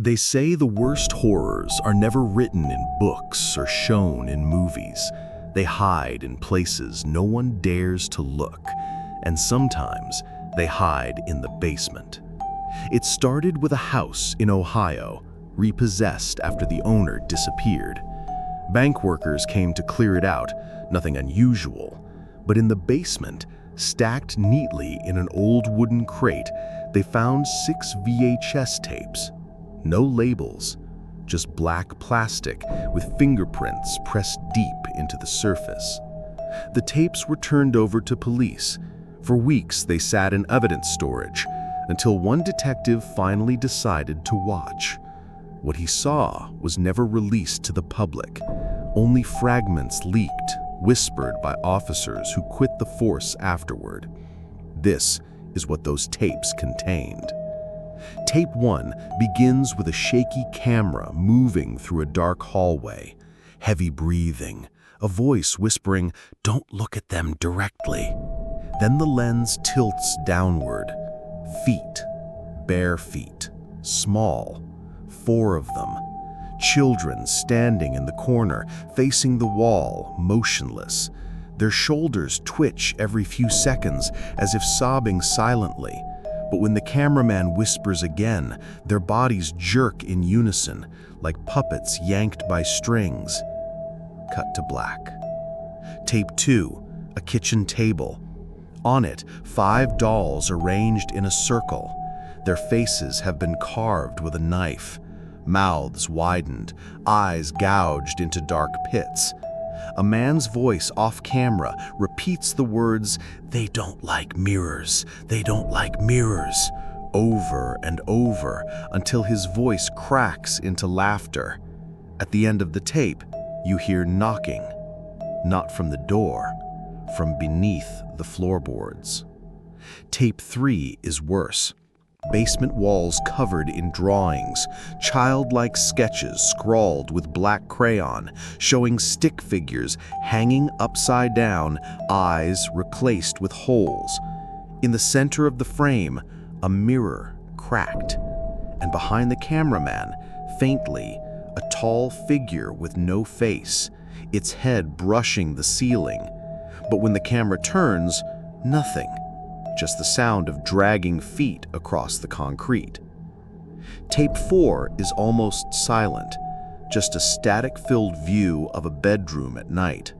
They say the worst horrors are never written in books or shown in movies. They hide in places no one dares to look, and sometimes they hide in the basement. It started with a house in Ohio, repossessed after the owner disappeared. Bank workers came to clear it out, nothing unusual. But in the basement, stacked neatly in an old wooden crate, they found 6 VHS tapes. No labels, just black plastic with fingerprints pressed deep into the surface. The tapes were turned over to police. For weeks they sat in evidence storage, until one detective finally decided to watch. What he saw was never released to the public. Only fragments leaked, whispered by officers who quit the force afterward. This is what those tapes contained. Tape 1 begins with a shaky camera moving through a dark hallway. Heavy breathing, a voice whispering, "Don't look at them directly." Then the lens tilts downward. Feet, bare feet, small, 4 of them. Children standing in the corner, facing the wall, motionless. Their shoulders twitch every few seconds, as if sobbing silently. But when the cameraman whispers again, their bodies jerk in unison, like puppets yanked by strings. Cut to black. Tape 2, a kitchen table. On it, 5 dolls arranged in a circle. Their faces have been carved with a knife. Mouths widened, eyes gouged into dark pits. A man's voice off camera repeats the words, "They don't like mirrors, they don't like mirrors," over and over until his voice cracks into laughter. At the end of the tape, you hear knocking, not from the door, from beneath the floorboards. Tape 3 is worse. Basement walls covered in drawings, childlike sketches scrawled with black crayon, showing stick figures hanging upside down, eyes replaced with holes. In the center of the frame, a mirror cracked, and behind the cameraman, faintly, a tall figure with no face, its head brushing the ceiling. But when the camera turns, nothing. Just the sound of dragging feet across the concrete. Tape 4 is almost silent, just a static-filled view of a bedroom at night.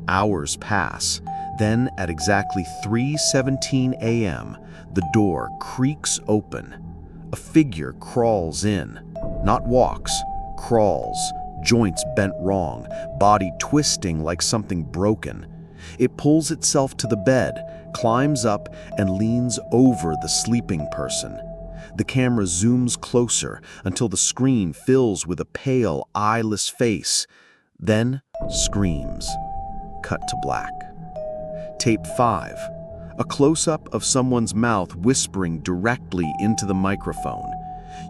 Hours pass, then at exactly 3:17 a.m., the door creaks open. A figure crawls in, not walks, crawls, joints bent wrong, body twisting like something broken. It pulls itself to the bed, climbs up, and leans over the sleeping person. The camera zooms closer until the screen fills with a pale, eyeless face, then screams. Cut to black. Tape 5, a close-up of someone's mouth whispering directly into the microphone.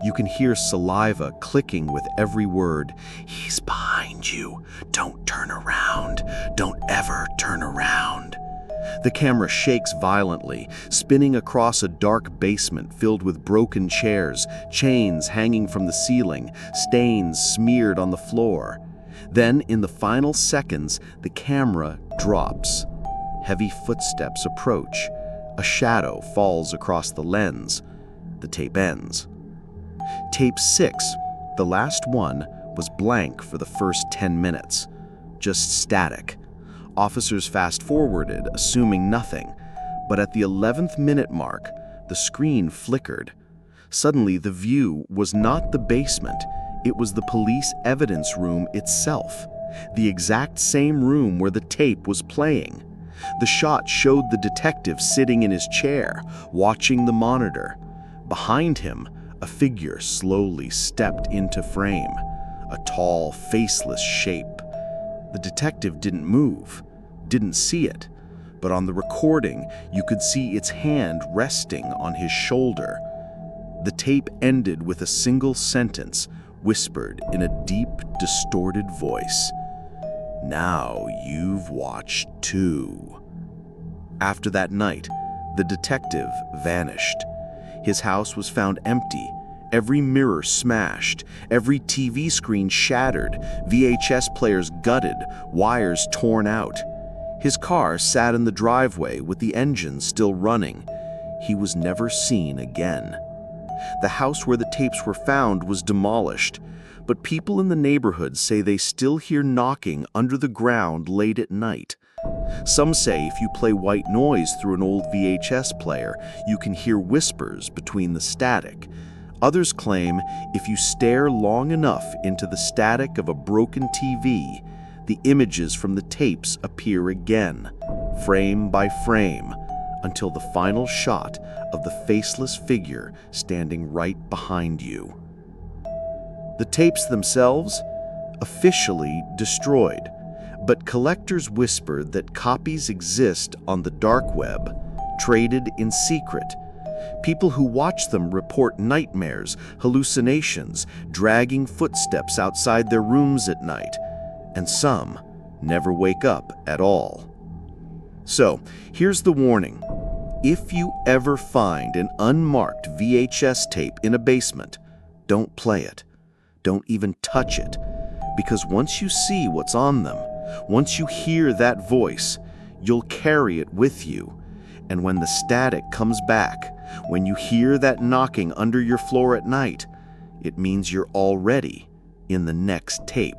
You can hear saliva clicking with every word. "He's behind you. Don't turn around. Don't ever turn around." The camera shakes violently, spinning across a dark basement filled with broken chairs, chains hanging from the ceiling, stains smeared on the floor. Then, in the final seconds, the camera drops. Heavy footsteps approach. A shadow falls across the lens. The tape ends. Tape 6, the last one, was blank for the first 10 minutes. Just static. Officers fast-forwarded, assuming nothing. But at the 11th minute mark, the screen flickered. Suddenly, the view was not the basement. It was the police evidence room itself. The exact same room where the tape was playing. The shot showed the detective sitting in his chair, watching the monitor. Behind him, a figure slowly stepped into frame, a tall, faceless shape. The detective didn't move, didn't see it, but on the recording, you could see its hand resting on his shoulder. The tape ended with a single sentence, whispered in a deep, distorted voice. "Now you've watched too." After that night, the detective vanished. His house was found empty, Every mirror smashed, every TV screen shattered, VHS players gutted, wires torn out. His car sat in the driveway with the engine still running. He was never seen again. The house where the tapes were found was demolished, but people in the neighborhood say they still hear knocking under the ground late at night. Some say if you play white noise through an old VHS player, you can hear whispers between the static. Others claim if you stare long enough into the static of a broken TV, the images from the tapes appear again, frame by frame, until the final shot of the faceless figure standing right behind you. The tapes themselves, officially destroyed, but collectors whisper that copies exist on the dark web, traded in secret. People who watch them report nightmares, hallucinations, dragging footsteps outside their rooms at night, and some never wake up at all. So, here's the warning. If you ever find an unmarked VHS tape in a basement, don't play it. Don't even touch it. Because once you see what's on them, once you hear that voice, you'll carry it with you. And when the static comes back, when you hear that knocking under your floor at night, it means you're already in the next tape.